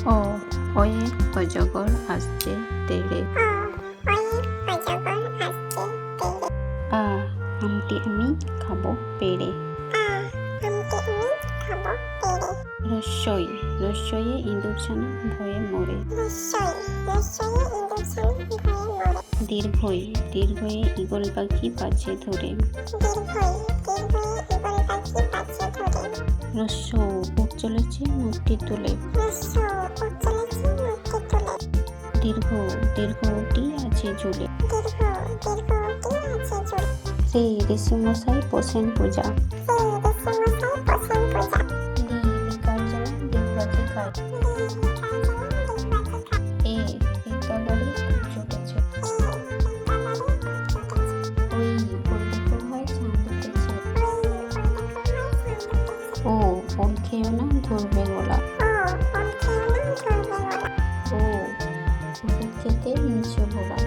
어, 어에 어저걸 আসতে দেরি। আ আমটি আমি খাবো পেড়ে। রস্যই রস্যইয়ে ইঁদুরছানা ভয়ে মরে। দীর্ঘই দীর্ঘয়ে ঈগল পাখি পাছে ধরে। রস্য উঠ চলেছে মূর্তি তুলে। দীর্ঘ দীর্ঘটি আছে ঝুলে। শ্রী ঋষিমশাই পোষেন পূজা। লিকার জন্য ডিগবাজি খায়। রিক্সা গাড়ি খুব ছুটেছে। ওই বলতে হয় চাঁদ উঠেছে। ওল খেয়েও না ধরবে গোলা। ও ওষুধ খেতে নিচে ভোলা।